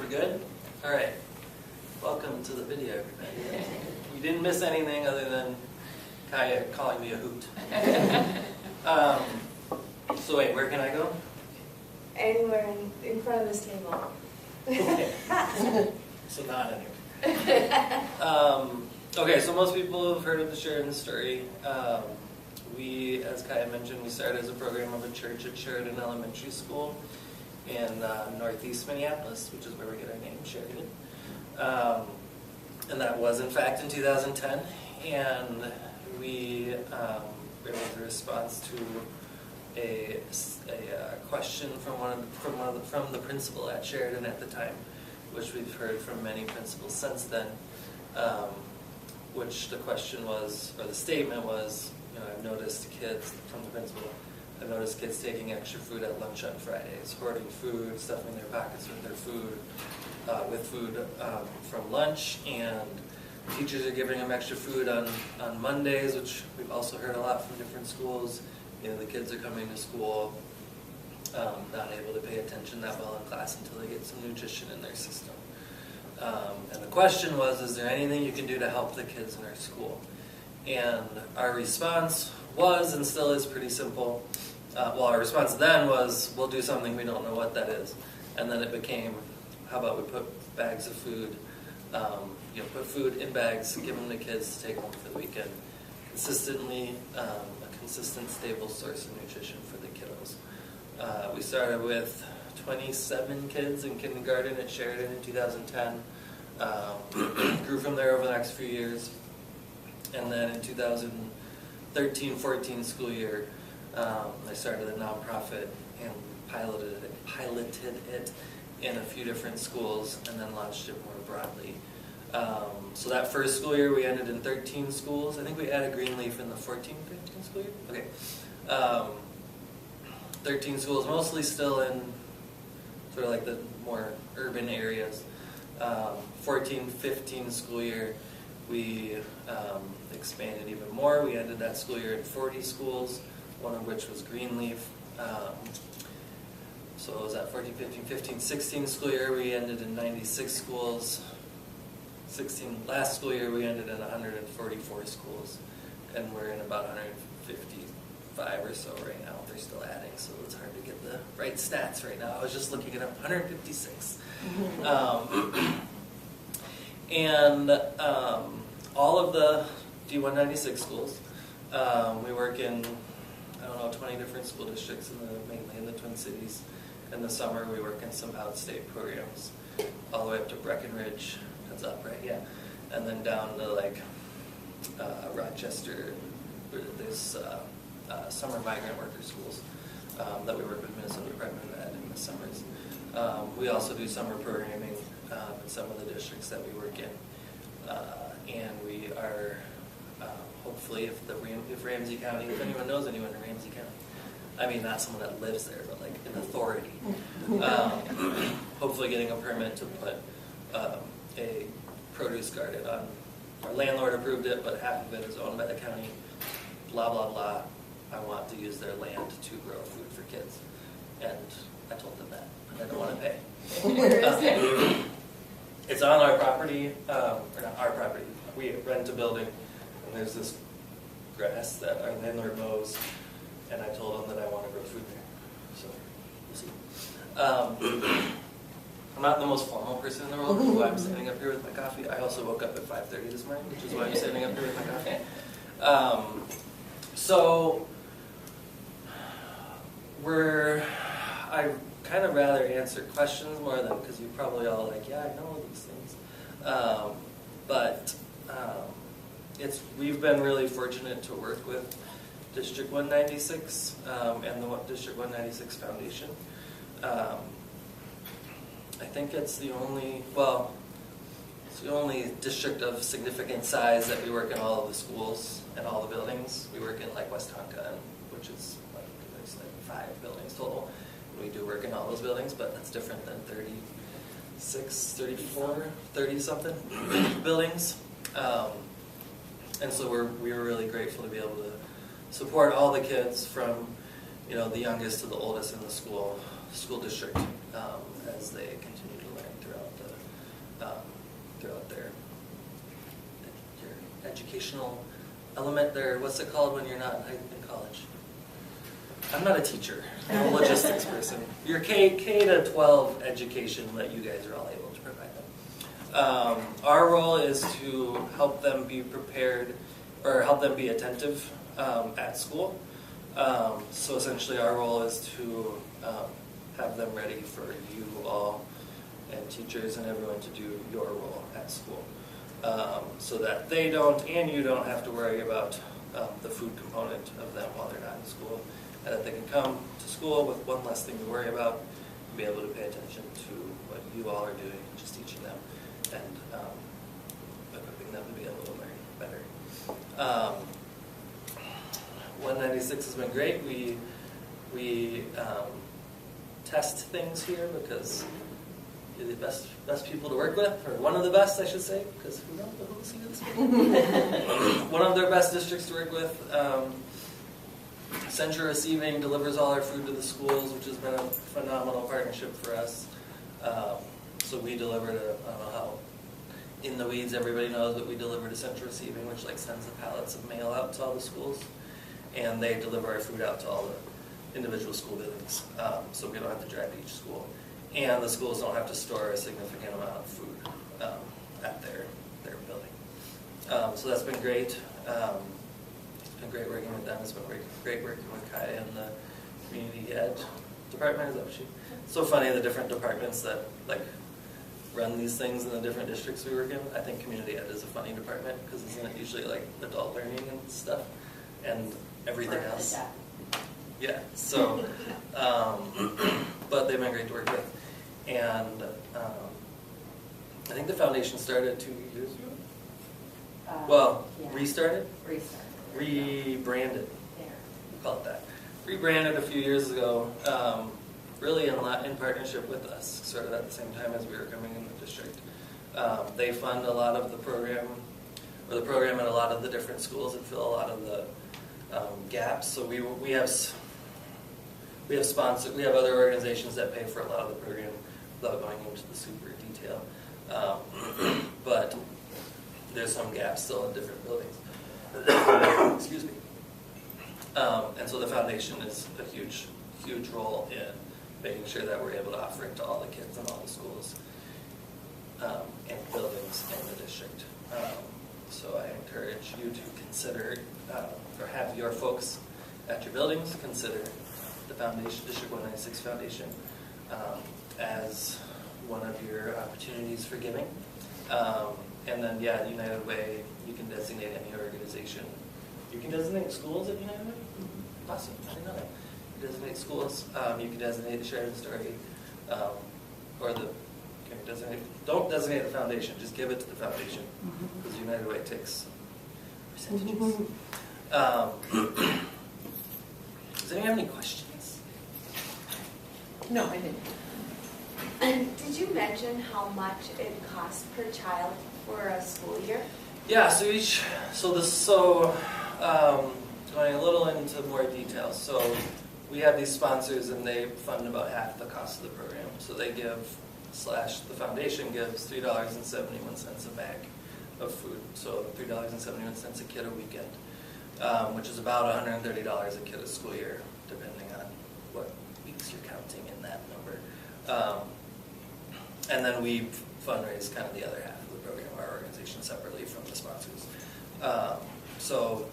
We're good? Alright. Welcome to the video, everybody. You didn't miss anything other than Kaya calling me a hoot. So wait, where can I go? Anywhere in front of this table. Okay. So not anywhere. Okay, so most people have heard of the Sheridan story. We, as Kaya mentioned, we started as a program of a church at Sheridan Elementary School in northeast Minneapolis, which is where we get our name, Sheridan. And that was, in fact, in 2010. And we were able to response to a question from the principal at Sheridan at the time, which we've heard from many principals since then. Which the question was, or the statement was, I've noticed kids, from the principal, I've noticed kids taking extra food at lunch on Fridays, hoarding food, stuffing their pockets with their food, from lunch, and teachers are giving them extra food on Mondays, which we've also heard a lot from different schools. The kids are coming to school not able to pay attention that well in class until they get some nutrition in their system. And the question was, is there anything you can do to help the kids in our school? And our response was, and still is, pretty simple. Our response then was, we'll do something, we don't know what that is. And then it became, how about we put bags of food, put food in bags, give them to kids to take home for the weekend. Consistently, a consistent, stable source of nutrition for the kiddos. We started with 27 kids in kindergarten at Sheridan in 2010. Grew from there over the next few years. And then in 2013-14 school year, I started a nonprofit and piloted it in a few different schools and then launched it more broadly. So that first school year we ended in 13 schools. I think we added Greenleaf in the 14-15 school year? Okay. 13 schools, mostly still in sort of like the more urban areas. 14-15 school year, we expanded even more. We ended that school year in 40 schools, one of which was Greenleaf. So it was that 14, 15, 15, 16 school year, we ended in 96 schools. Last school year, we ended in 144 schools. And we're in about 155 or so right now. They're still adding, so it's hard to get the right stats right now. I was just looking it up, 156. All of the D196 schools, we work in, 20 different school districts, mainly in the Twin Cities. In the summer, we work in some outstate programs, all the way up to Breckenridge. That's up, right? Yeah. And then down to Rochester. There's summer migrant worker schools that we work with Minnesota Department of Ed in the summers. We also do summer programming in some of the districts that we work in. And we are, hopefully, if Ramsey County, if anyone knows anyone in Ramsey County, I mean not someone that lives there, but like an authority, hopefully getting a permit to put a produce garden on. Our landlord approved it, but half of it is owned by the county. Blah, blah, blah. I want to use their land to grow food for kids. And I told them that, and I don't want to pay. Where is it? It's on our property, or not our property. We rent a building, and there's this grass that our landlord mows, and I told him that I want to grow food there. So, we'll see. I'm not the most formal person in the world, who I'm standing up here with my coffee. I also woke up at 5:30 this morning, which is why I'm standing up here with my coffee. So, I kind of rather answer questions more than, because you're probably all like, yeah, I know these things. We've been really fortunate to work with District 196 and the District 196 Foundation. I think it's the only district of significant size that we work in all of the schools and all the buildings. We work in West Tonka, which is there's 5 buildings total. We do work in all those buildings, but that's different than 36, 34, 30-something buildings. And so we were really grateful to be able to support all the kids from the youngest to the oldest in the school district as they continue to learn throughout their your educational element there. What's it called when you're not in college? I'm not a teacher. I'm a logistics person. Your K to 12 education that you guys are all able to provide them. Our role is to help them be prepared or help them be attentive at school. So essentially our role is to have them ready for you all and teachers and everyone to do your role at school. So that they don't and you don't have to worry about the food component of them while they're not in school. And that they can come to school with one less thing to worry about and be able to pay attention to what you all are doing, just teaching them and equipping them to be able to learn better. 196 has been great. We test things here because you're the best people to work with, or one of the best, I should say, because who knows who's here this week. One of their best districts to work with. Central Receiving delivers all our food to the schools, which has been a phenomenal partnership for us. So we deliver to, I don't know how in the weeds everybody knows, but we deliver to Central Receiving, which like sends the pallets of mail out to all the schools. And they deliver our food out to all the individual school buildings. So we don't have to drive to each school. And the schools don't have to store a significant amount of food at their building. So that's been great. It's been great working with them. It's been great working with Kaya and the community ed department. Is that what she? It's so funny, the different departments that like run these things in the different districts we work in. I think community ed is a funny department because isn't it usually like adult learning and stuff and everything else? Yeah. So, but they've been great to work with, and I think the foundation started 2 years ago. Restarted. Rebranded. There. We call it that. Rebranded a few years ago, really in partnership with us, sort of at the same time as we were coming in the district. They fund a lot of the program, or the program at a lot of the different schools and fill a lot of the gaps. So we have sponsors, we have other organizations that pay for a lot of the program without going into the super detail. But there's some gaps still in different buildings. Excuse me. And so the foundation is a huge role in making sure that we're able to offer it to all the kids in all the schools and buildings in the district. So I encourage you to consider, or have your folks at your buildings consider the foundation, District 196 Foundation, as one of your opportunities for giving. And then, yeah, United Way, you can designate any organization. You can designate schools at United Way? Awesome, I didn't know that. You designate schools, you can designate the Sheridan Story, or the, can you designate, don't designate the foundation, just give it to the foundation, because United Way takes percentages. Does anyone have any questions? No, I didn't. And did you mention how much it costs per child for a school year? Yeah, going a little into more detail. So we have these sponsors and they fund about half the cost of the program. So they give, the foundation gives $3.71 a bag of food. So $3.71 a kid a weekend, which is about $130 a kid a school year, depending on what weeks you're counting in that number. And then we fundraise kind of the other half of the program, our organization, separately from the sponsors. So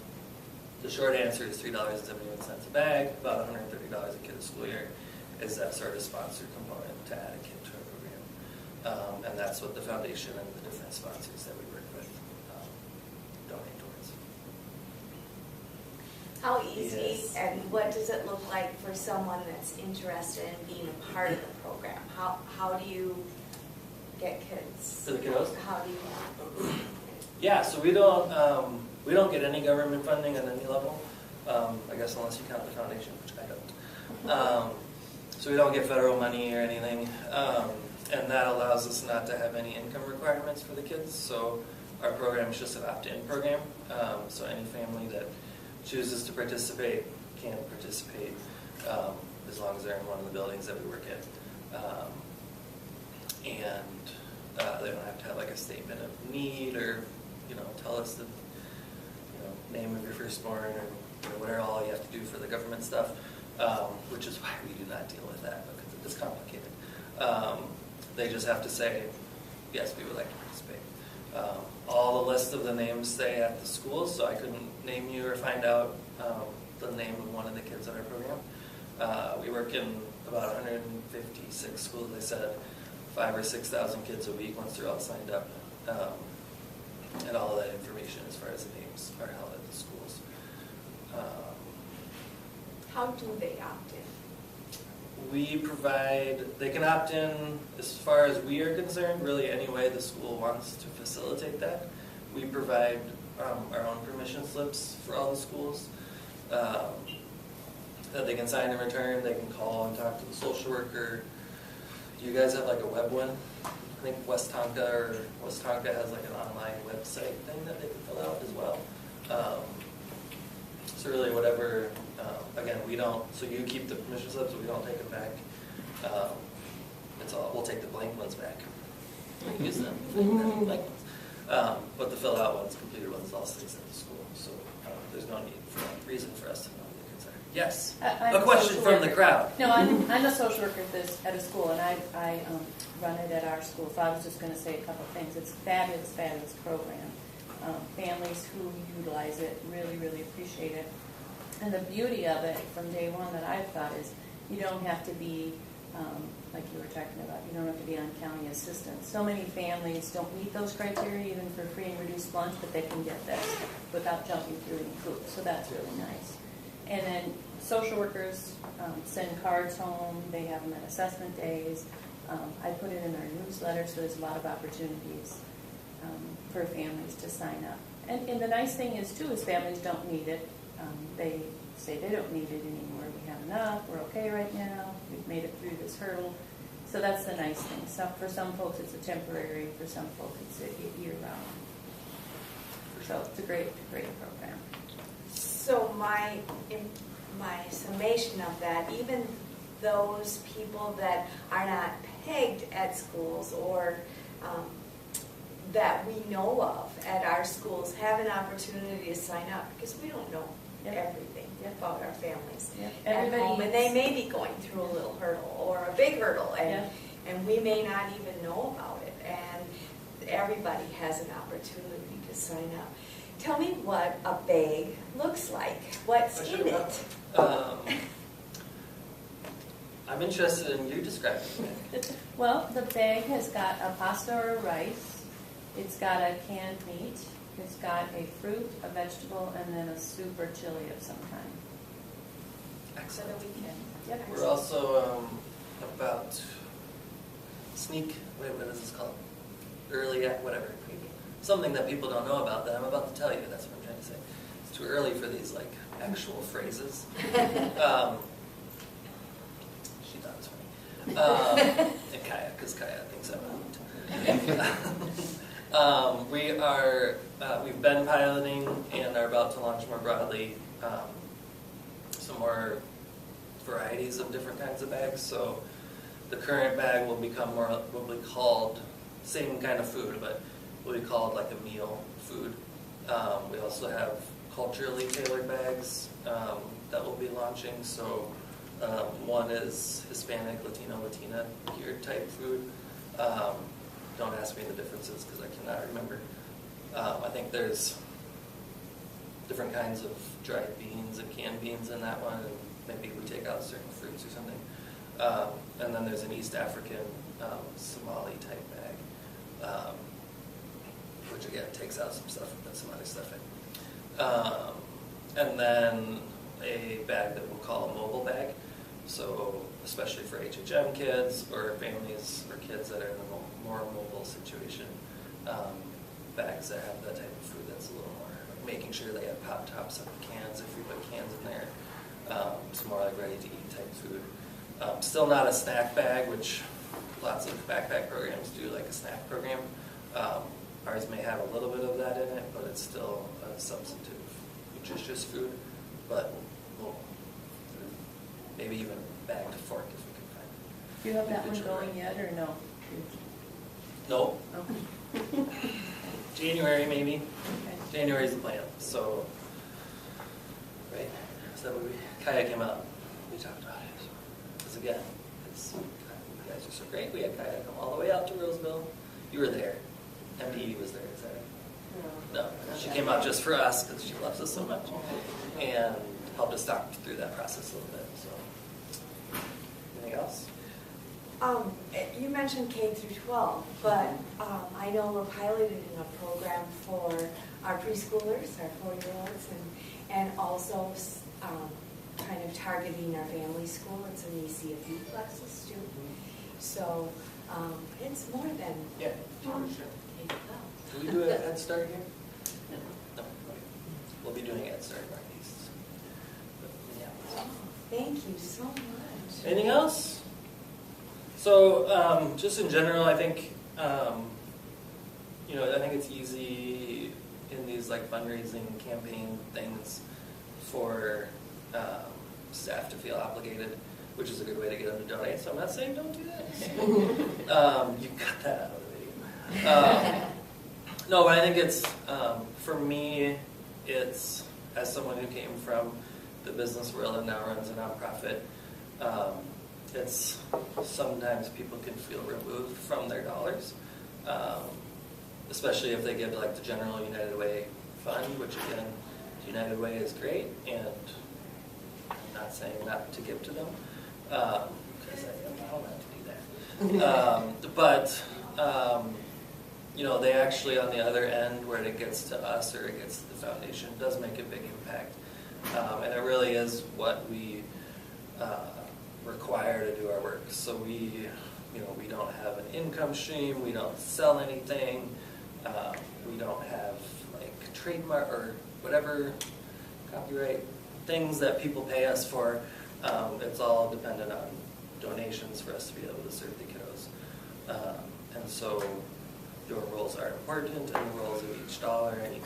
the short answer is $3.71 a bag, about $130 a kid a school year, is that sort of sponsor component to add a kid to our program. And that's what the foundation and the different sponsors that we work with donate towards. How easy and what does it look like for someone that's interested in being a part of the program? How do you get kids? For the kiddos? How do you? Yeah, so we don't get any government funding at any level. I guess unless you count the foundation, which I don't. So we don't get federal money or anything, and that allows us not to have any income requirements for the kids. So our program is just an opt-in program. So any family that chooses to participate can participate as long as they're in one of the buildings that we work in. And they don't have to have like a statement of need or, tell us the, name of your firstborn or whatever all you have to do for the government stuff, which is why we do not deal with that because it is complicated. They just have to say, yes, we would like to participate. All the list of the names stay at the schools, so I couldn't name you or find out the name of one of the kids in our program. We work in about 156 schools. They said 5,000 or 6,000 kids a week once they're all signed up. And all of that information as far as the names are held at the schools. How do they opt in? We provide, they can opt in as far as we are concerned, really any way the school wants to facilitate that. We provide our own permission slips for all the schools that they can sign and return. They can call and talk to the social worker. Do you guys have like a web one? I think West Tonka has like an online website thing that they can fill out as well. So really whatever, again, we don't, so you keep the permission slips, we don't take them back. We'll take the blank ones back. Use them, blank ones. But the fill out ones, completed ones, all stays at the school. So there's no need for that reason for us to know who the kids are. Yes, a question from the crowd. No, I'm a social worker at a school, and I run it at our school, so I was just going to say a couple things. It's a fabulous, fabulous program. Families who utilize it really, really appreciate it. And the beauty of it from day one that I've thought is you don't have to be, like you were talking about, you don't have to be on county assistance. So many families don't meet those criteria even for free and reduced lunch, but they can get this without jumping through any hoops. So that's really nice. And then social workers send cards home. They have them at assessment days. I put it in our newsletter, so there's a lot of opportunities for families to sign up. And the nice thing is, too, is families don't need it. They say they don't need it anymore. We have enough. We're okay right now. We've made it through this hurdle. So that's the nice thing. So for some folks, it's a temporary. For some folks, it's a year-round. So it's a great program. So my summation of that, even those people that are not pegged at schools or that we know of at our schools have an opportunity to sign up because we don't know everything about our families at home, and they may be going through a little hurdle or a big hurdle, and we may not even know about it, and everybody has an opportunity to sign up. Tell me what a bag looks like. What's in it? I'm interested in you describing it. Well, the bag has got a pasta or a rice. It's got a canned meat. It's got a fruit, a vegetable, and then a soup or chili of some kind. So that we can. Yep. We're also what is this called? Early act, whatever. Something that people don't know about that I'm about to tell you. That's what I'm trying to say. It's too early for these like actual phrases. She thought it was funny. And Kaya, because Kaya thinks I'm out. We've been piloting and are about to launch more broadly some more varieties of different kinds of bags. So the current bag will be called same kind of food, but will be called like a meal food. We also have culturally tailored bags that we'll be launching. So one is Hispanic, Latino, Latina geared type food. Don't ask me the differences because I cannot remember. I think there's different kinds of dried beans and canned beans in that one, and maybe we take out certain fruits or something. And then there's an East African Somali type bag, which again takes out some stuff and puts some other stuff in. And then a bag that we'll call a mobile bag. So especially for HHM kids or families or kids that are in a more mobile situation, bags that have that type of food that's a little more, like making sure they have pop tops on the cans if we put cans in there. Some more like ready to eat type food. Still not a snack bag, which lots of backpack programs do, like a snack program. Ours may have a little bit of that in it, but it's still a substantive, nutritious food. But we'll maybe even bagged fork if we can find it. Do you have that one going yet, or no? No, Okay. January maybe. Okay. January's the plan, so, right, so that would be, Kaya came out, we talked about it. Because again, you guys are so great, we had Kaya come all the way out to Roseville. You were there, MDE was there, is that right? No, she came out just for us, because she loves us so much, and helped us talk through that process a little bit, so. Anything else? You mentioned K through 12, but I know we're piloting a program for our preschoolers, our 4-year-olds, and also kind of targeting our family school. It's an ECFU classes too. So it's more than Yeah, sure. K through 12. Do we do a Head Start here? No. Okay. We'll be doing Head Start Northeast. Yeah. Thank you so much. Anything else? So, just in general, I think, I think it's easy in these like fundraising campaign things for staff to feel obligated, which is a good way to get them to donate. So I'm not saying don't do that. You cut that out of the video. No, but I think it's, for me, it's, as someone who came from the business world and now runs a nonprofit, it's sometimes people can feel removed from their dollars, especially if they give like the General United Way fund, which again, United Way is great, and I'm not saying not to give to them, because I allow not to do that. But they actually, on the other end, where it gets to us or it gets to the foundation, does make a big impact, and it really is what we require to do our work. So we don't have an income stream, we don't sell anything, we don't have like trademark or whatever copyright things that people pay us for. It's all dependent on donations for us to be able to serve the kiddos. And so your roles are important, and the roles of each dollar and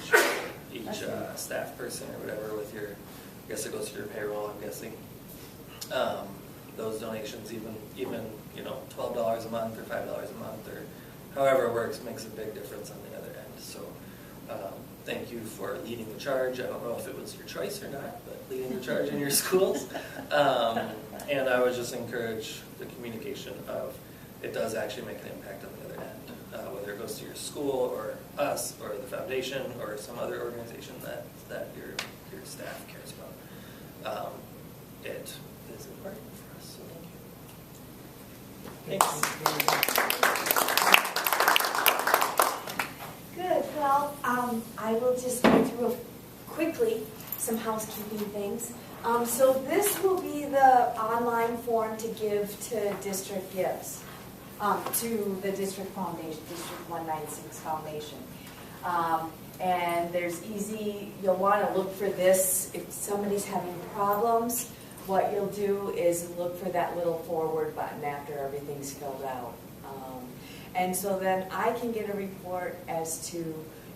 each staff person or whatever with your, I guess it goes to your payroll, I'm guessing. Those donations, even $12 a month or $5 a month or however it works, makes a big difference on the other end. So thank you for leading the charge. I don't know if it was your choice or not, but leading the charge in your schools. And I would just encourage the communication of it does actually make an impact on the other end, whether it goes to your school or us or the foundation or some other organization that your staff cares about. It is important for us, so thank you. Thanks. Good. Well, I will just go through quickly some housekeeping things. So this will be the online form to give to district gifts, to the district foundation, District 196 Foundation. And there's you'll want to look for this if somebody's having problems. What you'll do is look for that little forward button after everything's filled out. And so then I can get a report as to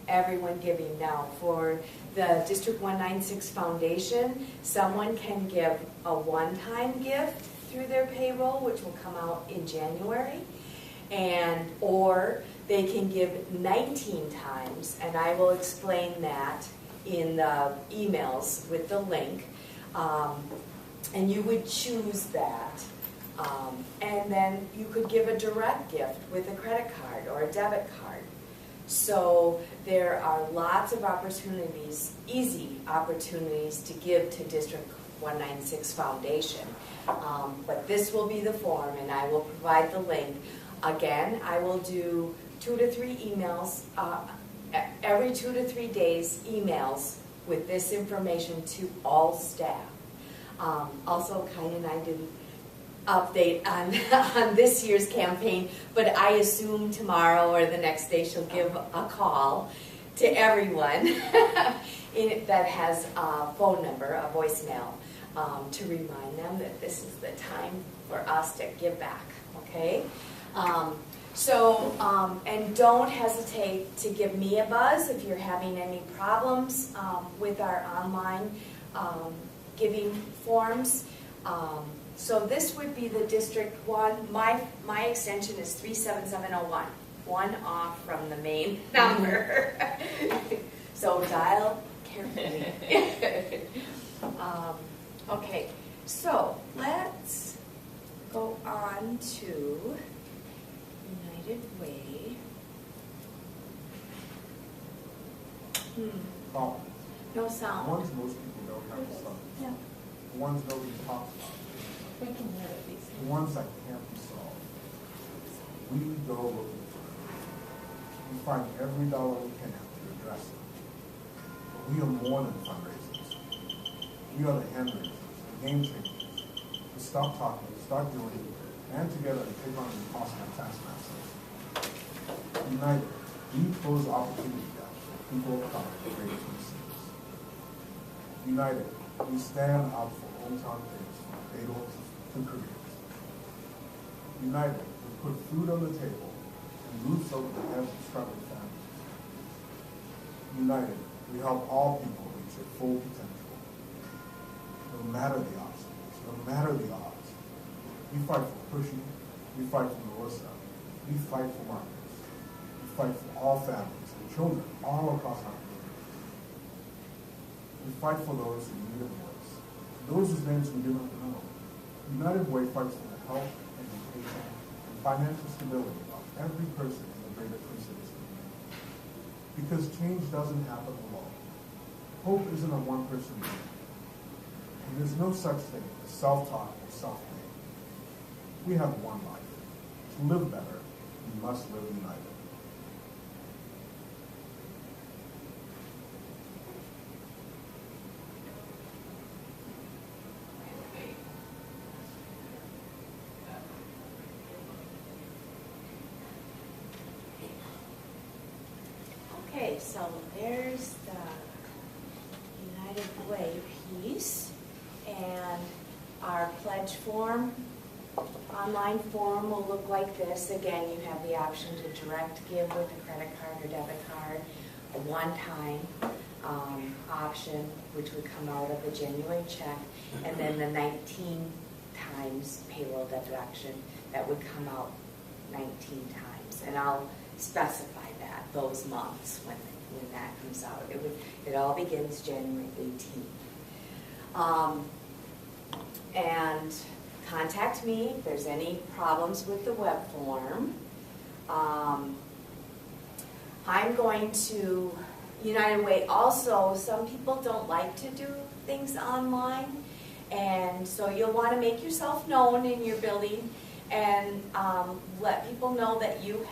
everyone giving. Now, for the District 196 Foundation, someone can give a one-time gift through their payroll, which will come out in January, or they can give 19 times, and I will explain that in the emails with the link. And you would choose that. And then you could give a direct gift with a credit card or a debit card. So there are lots of opportunities, easy opportunities to give to District 196 Foundation. But this will be the form, and I will provide the link. Again, I will do 2 to 3 emails, every 2 to 3 days, emails with this information to all staff. Also, Kaya and I didn't update on this year's campaign, but I assume tomorrow or the next day she'll give a call to everyone that has a phone number, a voicemail, to remind them that this is the time for us to give back, okay? And don't hesitate to give me a buzz if you're having any problems with our online giving forms. So this would be the District 1. My extension is 37701. one off from the main number. So dial carefully. Okay, so let's go on to United Way. Problems. No sound. The ones most people don't have to solve. Yeah. The ones nobody talks about. We can hear it, these. The ones that can't be solved. We go looking for them. We find every dollar we can to address them. But we are more than fundraisers. We are the hand raisers, the game changers. We stop talking, start doing, and together to take on the impossible taskmasters. United, we close opportunity gaps for people of color to create cities. United, we stand up for hometown kids from cradles to careers. United, we put food on the table and roofs over the heads of struggling families. United, we help all people reach their full potential. No matter the obstacles, no matter the odds. We fight for Pushy, we fight for Melissa, we fight for Marcus, we fight for all families and children all across our community. We fight for those who need a voice, those whose names we do not know. United Way fights for the health, education, and financial stability of every person in the greater Twin Cities community. Because change doesn't happen alone. Hope isn't a one-person game. And there's no such thing as self-talk or self-made. We have one life. To live better, we must live united. Okay, so there's the United Way piece, and our pledge form, online form will look like this. Again, you have the option to direct give with a credit card or debit card, a one-time option, which would come out of a January check, and then the 19 times payroll deduction that would come out 19 times. And I'll specify that, those months when that comes out. It all begins January 18th. And contact me if there's any problems with the web form. I'm going to, United Way also, some people don't like to do things online, and so you'll want to make yourself known in your building and let people know that you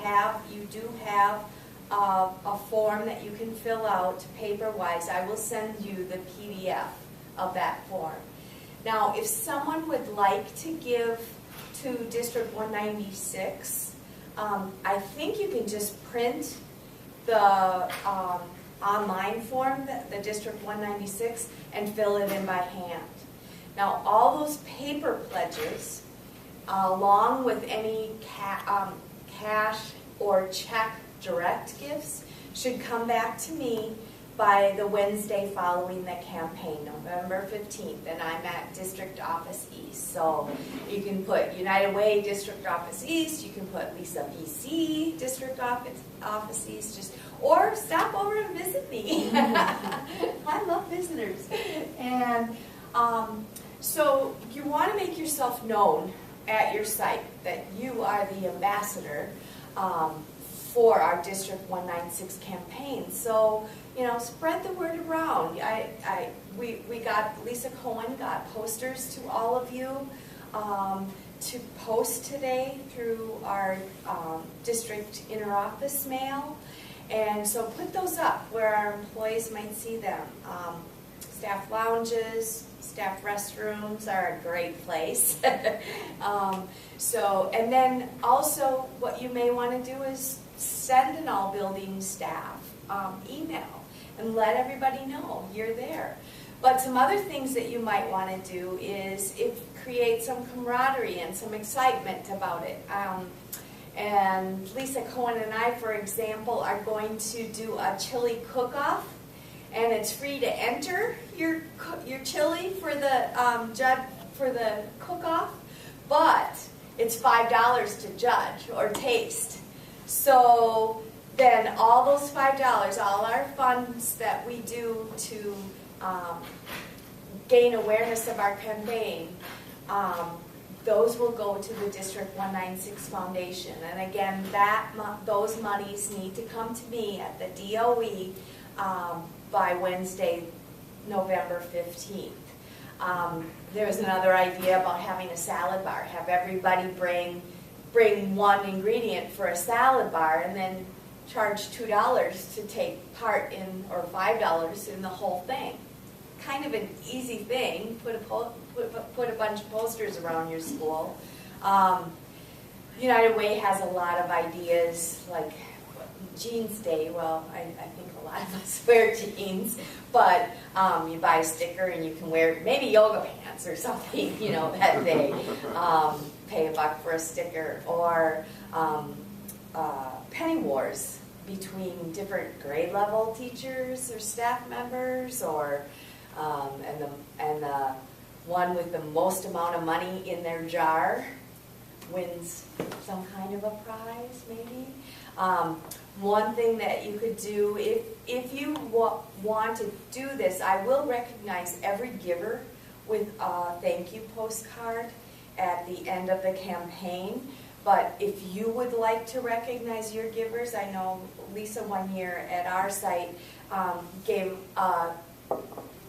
do have a form that you can fill out paper-wise. I will send you the PDF of that form. Now, if someone would like to give to District 196, I think you can just print the online form, the District 196, and fill it in by hand. Now, all those paper pledges, along with any cash or check direct gifts, should come back to me by the Wednesday following the campaign, November 15th, and I'm at District Office East. So you can put United Way District Office East, you can put Lisa BC District Office East, or stop over and visit me. I love visitors. And so you want to make yourself known at your site that you are the ambassador for our District 196 campaign. So, you know, spread the word around. We got, Lisa Cohen got posters to all of you to post today through our district interoffice mail. And so put those up where our employees might see them. Staff lounges, staff restrooms are a great place. And then also what you may want to do is send an all building staff email and let everybody know you're there. But some other things that you might want to do is create some camaraderie and some excitement about it. And Lisa Cohen and I, for example, are going to do a chili cook-off, and it's free to enter your chili for the cook-off, but it's $5 to judge or taste. So then all those $5, all our funds that we do to gain awareness of our campaign, those will go to the District 196 Foundation. And again, those monies need to come to me at the DOE by Wednesday, November 15th. There's another idea about having a salad bar. Have everybody bring one ingredient for a salad bar and then charge $2 to take part in, or $5 in the whole thing. Kind of an easy thing. Put a bunch of posters around your school. United Way has a lot of ideas, like Jeans Day. Well, I think a lot of us wear jeans, but you buy a sticker and you can wear maybe yoga pants or something, that day. Pay $1 for a sticker, or penny wars between different grade level teachers or staff members, or and the one with the most amount of money in their jar wins some kind of a prize, maybe. One thing that you could do, if you want to do this, I will recognize every giver with a thank you postcard at the end of the campaign. But if you would like to recognize your givers, I know Lisa one year at our site gave a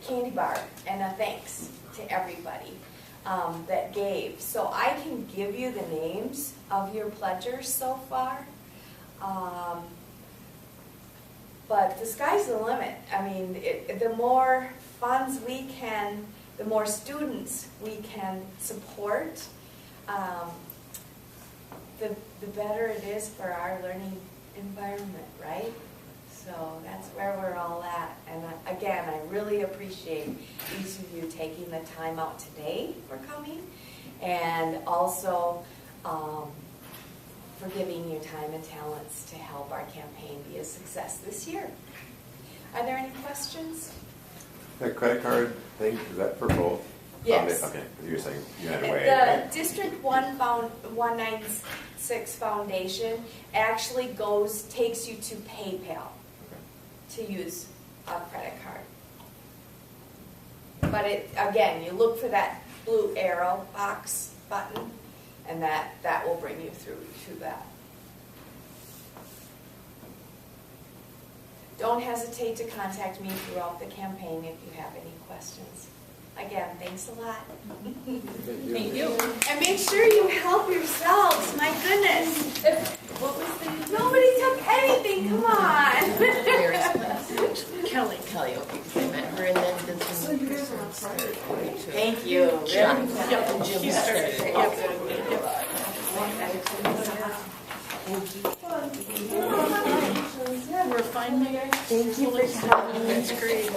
candy bar and a thanks to everybody that gave. So I can give you the names of your pledgers so far. But the sky's the limit. I mean, the more funds we can, the more students we can support, the better it is for our learning environment, right? So that's where we're all at. And again, I really appreciate each of you taking the time out today for coming, and also for giving your time and talents to help our campaign be a success this year. Are there any questions? The credit card thing, is that for both? Yes. Okay, you're saying United Way. The right? District 196 Foundation actually takes you to PayPal to use a credit card. But again, you look for that blue arrow box button, and that will bring you through to that. Don't hesitate to contact me throughout the campaign if you have any questions. Again, thanks a lot. Thank you. And make sure you help yourselves. My goodness. What was the Nobody took anything. Come on. Kelly, okay, because I met her, and then did some. Thank you. Yep, Very Jim much. started. We're finally. Thank you for coming. That's great.